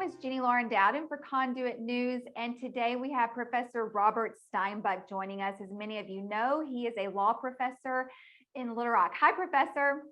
is Jenny Lauren Dowden for Conduit News, and today we have Professor Robert Steinbuch joining us. As many of you know, he is a law professor in Little Rock. Hi, Professor.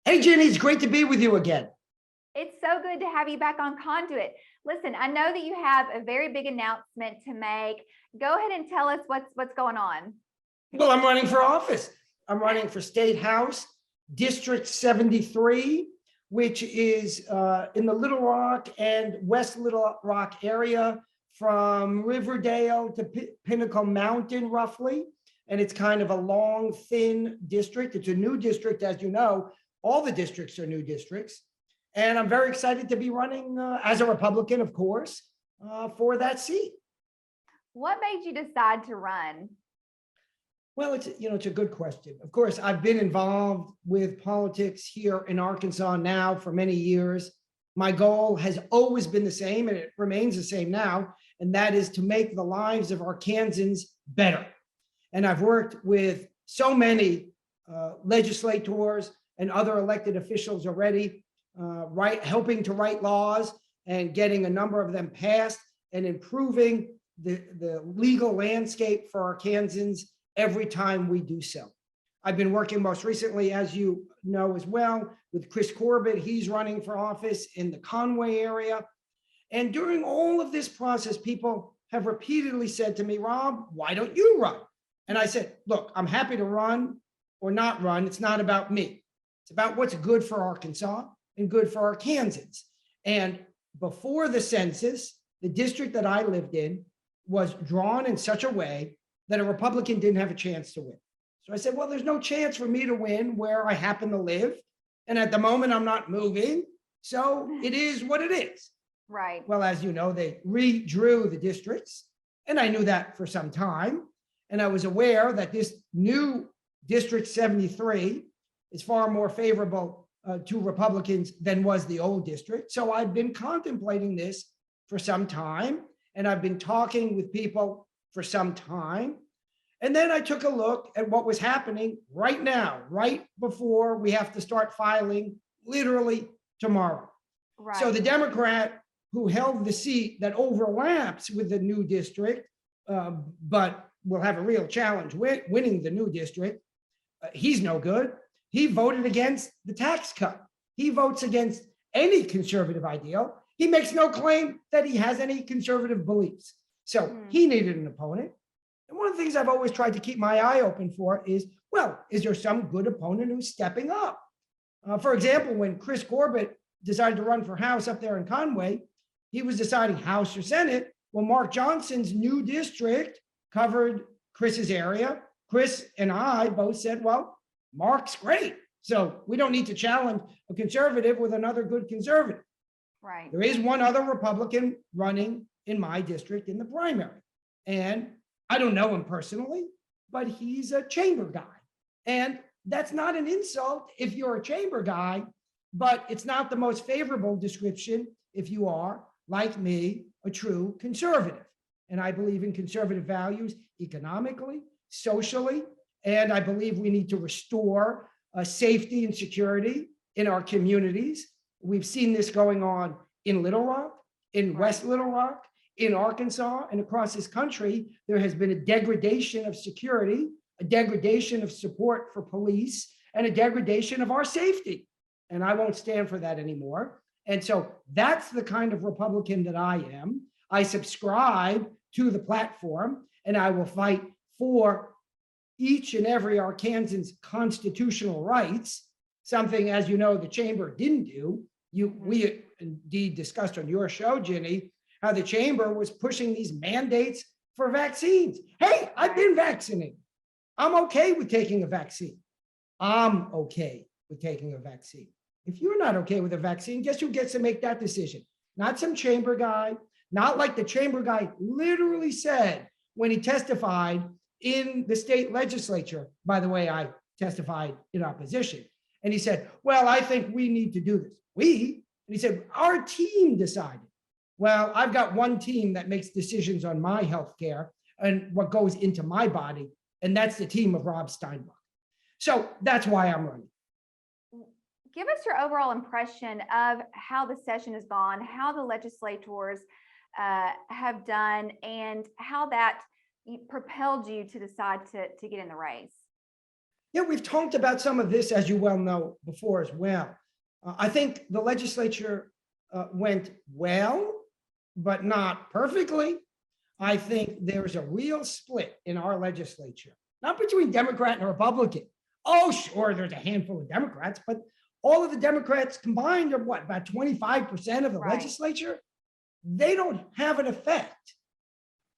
Hey, Jenny, it's great to be with you again. It's so good to have you back on Conduit. Listen, I know that you have a very big announcement to make. Go ahead and tell us what's going on. Well, I'm running for office. I'm running for State House, District 73, which is in the Little Rock and West Little Rock area from Riverdale to Pinnacle Mountain, roughly. And it's kind of a long, thin district. It's a new district, as you know. All the districts are new districts. And I'm very excited to be running as a Republican, of course, for that seat. What made you decide to run? Well, it's a good question. Of course, I've been involved with politics here in Arkansas now for many years. My goal has always been the same, and it remains the same now, and that is to make the lives of Arkansans better. And I've worked with so many legislators and other elected officials already, helping to write laws and getting a number of them passed and improving the legal landscape for Arkansans every time we do so. I've been working most recently, as you know as well, with Chris Corbett. He's running for office in the Conway area. And during all of this process, people have repeatedly said to me, Rob, why don't you run? And I said, look, I'm happy to run or not run. It's not about me. It's about what's good for Arkansas and good for Arkansans. And before the census, the district that I lived in was drawn in such a way that a Republican didn't have a chance to win. So I said, well, there's no chance for me to win where I happen to live. And at the moment, I'm not moving. So it is what it is. Right. Well, as you know, they redrew the districts. And I knew that for some time. And I was aware that this new District 73 is far more favorable to Republicans than was the old district. So I've been contemplating this for some time. And I've been talking with people for some time. And then I took a look at what was happening right now, right before we have to start filing literally tomorrow. Right. So the Democrat who held the seat that overlaps with the new district, but will have a real challenge winning the new district, he's no good. He voted against the tax cut. He votes against any conservative ideal. He makes no claim that he has any conservative beliefs. So he needed an opponent. And one of the things I've always tried to keep my eye open for is, well, is there some good opponent who's stepping up? For example, when Chris Corbett decided to run for House up there in Conway, he was deciding House or Senate. Well, Mark Johnson's new district covered Chris's area. Chris and I both said, well, Mark's great. So we don't need to challenge a conservative with another good conservative. Right. There is one other Republican running in my district in the primary. And I don't know him personally, but he's a chamber guy. And that's not an insult if you're a chamber guy, but it's not the most favorable description if you are, like me, a true conservative. And I believe in conservative values economically, socially, and I believe we need to restore safety and security in our communities. We've seen this going on in Little Rock, in West Little Rock, in Arkansas, and across this country. There has been a degradation of security, a degradation of support for police, and a degradation of our safety. And I won't stand for that anymore. And so that's the kind of Republican that I am. I subscribe to the platform, and I will fight for each and every Arkansan's constitutional rights, something, as you know, the chamber didn't do. We indeed discussed on your show, Ginny, how the chamber was pushing these mandates for vaccines. Hey, I've been vaccinated. I'm okay with taking a vaccine. I'm okay with taking a vaccine. If you're not okay with a vaccine, guess who gets to make that decision? Not some chamber guy, not like the chamber guy literally said when he testified in the state legislature. By the way, I testified in opposition. And he said, well, I think we need to do this. And he said, our team decided. Well, I've got one team that makes decisions on my health care and what goes into my body, and that's the team of Rob Steinbuch. So that's why I'm running. Give us your overall impression of how the session has gone, how the legislators have done, and how that propelled you to decide to get in the race. Yeah, we've talked about some of this, as you well know, before as well. I think the legislature went well, but not perfectly. I think there's a real split in our legislature, not between Democrat and Republican. Oh, sure, there's a handful of Democrats, but all of the Democrats combined are what, about 25% of the Right. legislature? They don't have an effect.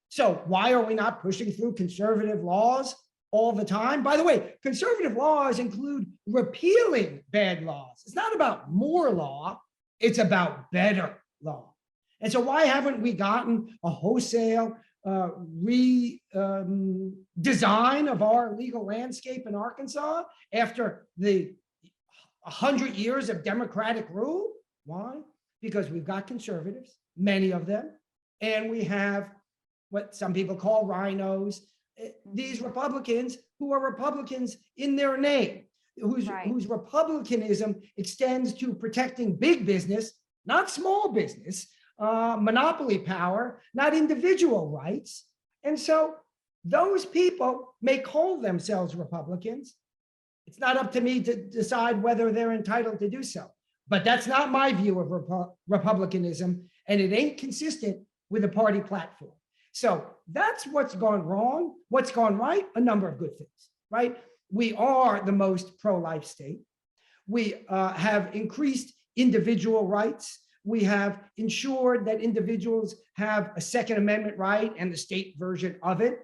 So why are we not pushing through conservative laws all the time? By the way, conservative laws include repealing bad laws. It's not about more law, it's about better law. And so why haven't we gotten a wholesale redesign of our legal landscape in Arkansas after the 100 years of Democratic rule? Why? Because we've got conservatives, many of them, and we have what some people call rhinos, these Republicans who are Republicans in their name, whose Republicanism extends to protecting big business, not small business, monopoly power, not individual rights. And so those people may call themselves Republicans. It's not up to me to decide whether they're entitled to do so. But that's not my view of Republicanism, and it ain't consistent with a party platform. So that's what's gone wrong. What's gone right? A number of good things, right? We are the most pro-life state. We have increased individual rights. We have ensured that individuals have a Second Amendment right and the state version of it.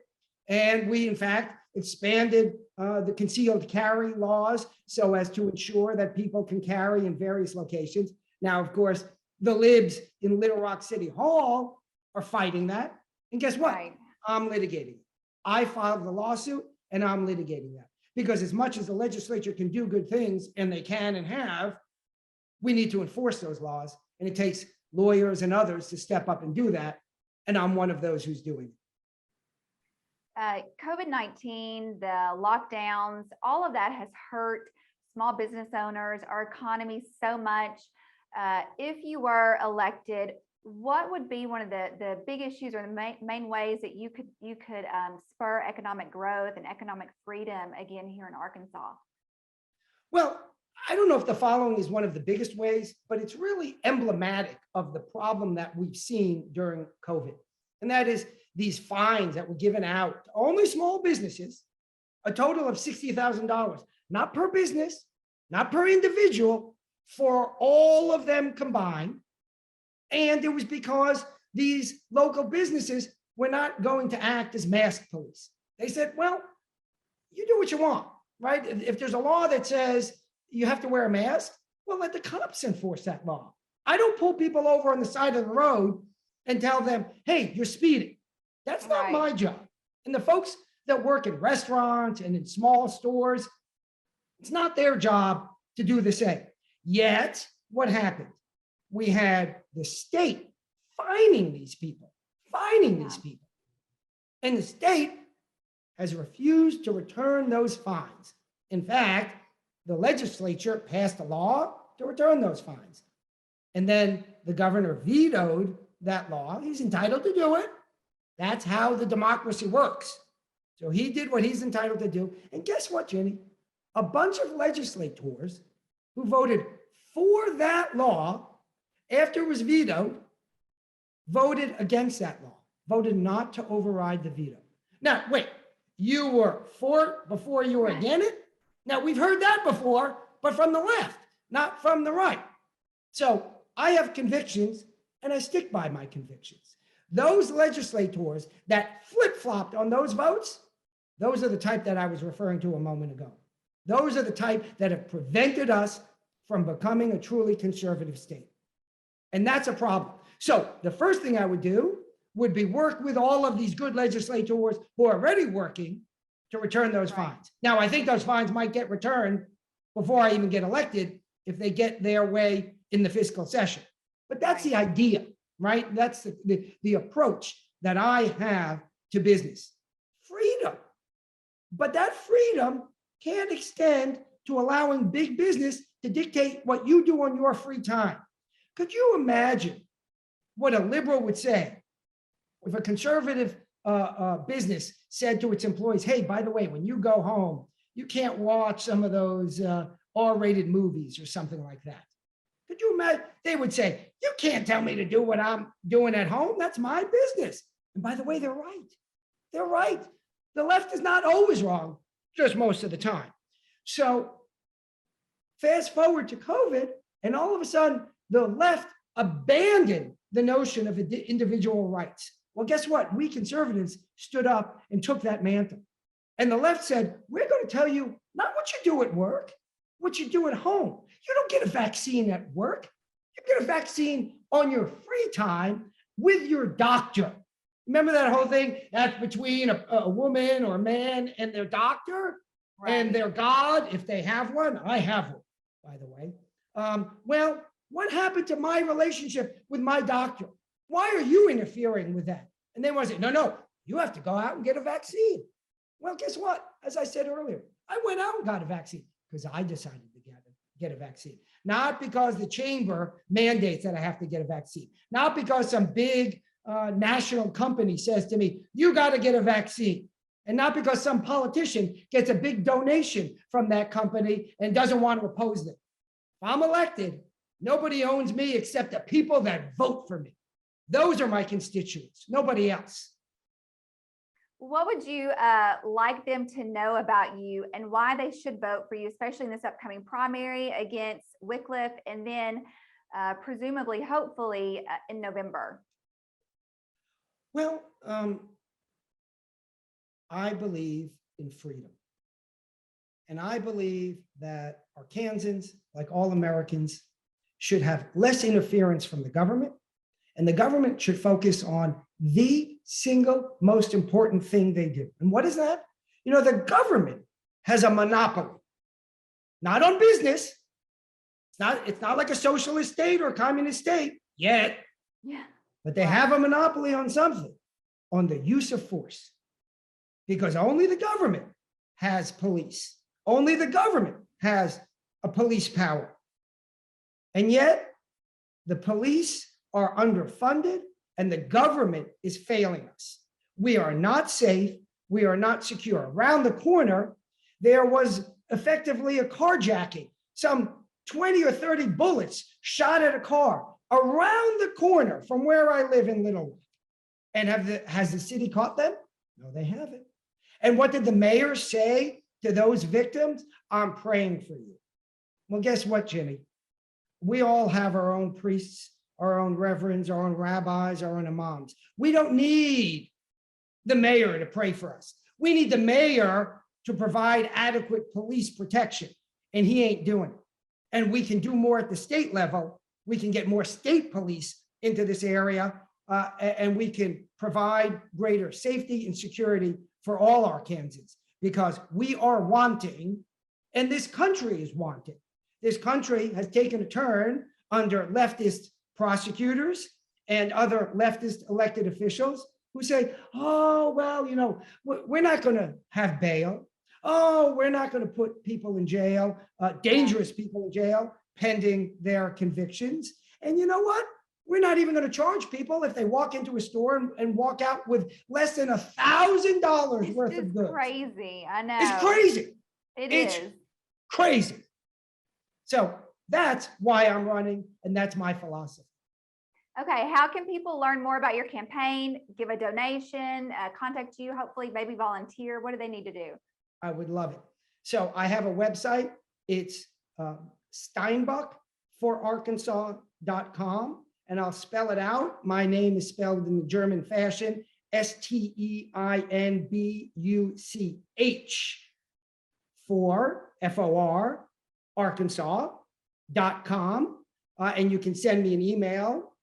And we, in fact, expanded the concealed carry laws so as to ensure that people can carry in various locations. Now, of course, the libs in Little Rock City Hall are fighting that. And guess what? Right. I'm litigating it. I filed the lawsuit and I'm litigating that. Because as much as the legislature can do good things, and they can and have, we need to enforce those laws. And it takes lawyers and others to step up and do that. And I'm one of those who's doing it. COVID-19, the lockdowns, all of that has hurt small business owners, our economy so much. If you were elected, what would be one of the big issues or the main ways that you could spur economic growth and economic freedom again here in Arkansas? Well, I don't know if the following is one of the biggest ways, but it's really emblematic of the problem that we've seen during COVID. And that is these fines that were given out to only small businesses, a total of $60,000, not per business, not per individual, for all of them combined. And it was because these local businesses were not going to act as mask police. They said, well, you do what you want, right? If there's a law that says you have to wear a mask, well, let the cops enforce that law. I don't pull people over on the side of the road and tell them, hey, you're speeding. That's not my job. And the folks that work in restaurants and in small stores, it's not their job to do the same. Yet, what happened? We had the state fining these people. And the state has refused to return those fines. In fact, the legislature passed a law to return those fines. And then the governor vetoed that law. He's entitled to do it. That's how the democracy works. So he did what he's entitled to do. And guess what, Jenny? A bunch of legislators who voted for that law after it was vetoed, voted against that law, voted not to override the veto. Now, wait, you were for it before you were against it? Now, we've heard that before, but from the left, not from the right. So I have convictions, and I stick by my convictions. Those legislators that flip-flopped on those votes, those are the type that I was referring to a moment ago. Those are the type that have prevented us from becoming a truly conservative state. And that's a problem. So the first thing I would do would be work with all of these good legislators who are already working to return those fines. Now, I think those fines might get returned before I even get elected if they get their way in the fiscal session. But that's the idea, right? That's the approach that I have to business. Freedom. But that freedom can't extend to allowing big business to dictate what you do on your free time. Could you imagine what a liberal would say if a conservative business said to its employees, hey, by the way, when you go home, you can't watch some of those R-rated movies or something like that? Could you imagine? They would say, you can't tell me to do what I'm doing at home. That's my business. And by the way, they're right. They're right. The left is not always wrong, just most of the time. So fast forward to COVID, and all of a sudden, the left abandoned the notion of individual rights. Well, guess what? We conservatives stood up and took that mantle. And the left said, we're going to tell you not what you do at work, what you do at home. You don't get a vaccine at work. You get a vaccine on your free time with your doctor. Remember that whole thing? That's between a woman or a man and their doctor, right, and their God, if they have one. I have one, by the way. Well, what happened to my relationship with my doctor? Why are you interfering with that? And they want to say, no, you have to go out and get a vaccine. Well, guess what? As I said earlier, I went out and got a vaccine because I decided to get a vaccine. Not because the chamber mandates that I have to get a vaccine. Not because some big national company says to me, you got to get a vaccine. And not because some politician gets a big donation from that company and doesn't want to oppose them. If I'm elected, nobody owns me except the people that vote for me. Those are my constituents, nobody else. What would you like them to know about you and why they should vote for you, especially in this upcoming primary against Wycliffe, and then presumably, hopefully, in November? Well, I believe in freedom. And I believe that Arkansans, like all Americans, should have less interference from the government. And the government should focus on the single most important thing they do. And what is that? You know, the government has a monopoly, not on business. It's not like a socialist state or a communist state yet. Yeah. But they have a monopoly on something, on the use of force. Because only the government has police. Only the government has a police power. And yet, the police are underfunded and the government is failing us. We are not safe. We are not secure. Around the corner, there was effectively a carjacking. Some 20 or 30 bullets shot at a car around the corner from where I live in Little Rock. And has the city caught them? No, they haven't. And what did the mayor say to those victims? I'm praying for you. Well, guess what, Jimmy? We all have our own priests, our own reverends, our own rabbis, our own imams. We don't need the mayor to pray for us. We need the mayor to provide adequate police protection, and he ain't doing it. And we can do more at the state level. We can get more state police into this area, and we can provide greater safety and security for all Arkansans, because we are wanting, and this country is wanting. This country has taken a turn under leftist prosecutors and other leftist elected officials who say, oh, well, you know, we're not going to have bail. Oh, we're not going to put people in jail, dangerous people in jail, pending their convictions. And you know what? We're not even going to charge people if they walk into a store and walk out with less than $1,000 worth of goods. Crazy. I know. It's crazy. It's crazy. So that's why I'm running, and that's my philosophy. Okay, how can people learn more about your campaign, give a donation, contact you, hopefully maybe volunteer? What do they need to do? I would love it. So I have a website. It's steinbuchforarkansas.com, and I'll spell it out. My name is spelled in the German fashion, Steinbuch for FOR Arkansas.com, and you can send me an email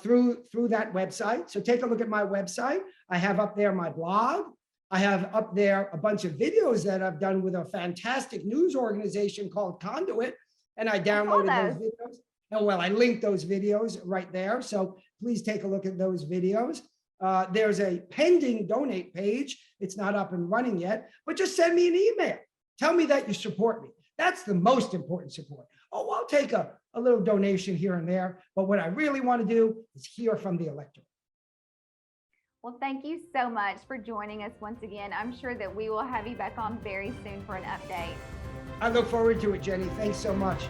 through that website. So take a look at my website. I have up there my blog. I have up there a bunch of videos that I've done with a fantastic news organization called Conduit, and I downloaded those videos. And well, I linked those videos right there. So please take a look at those videos. There's a pending donate page. It's not up and running yet, but just send me an email. Tell me that you support me. That's the most important support. Oh, I'll take a little donation here and there, but what I really want to do is hear from the electorate. Well, thank you so much for joining us once again. I'm sure that we will have you back on very soon for an update. I look forward to it, Jenny. Thanks so much.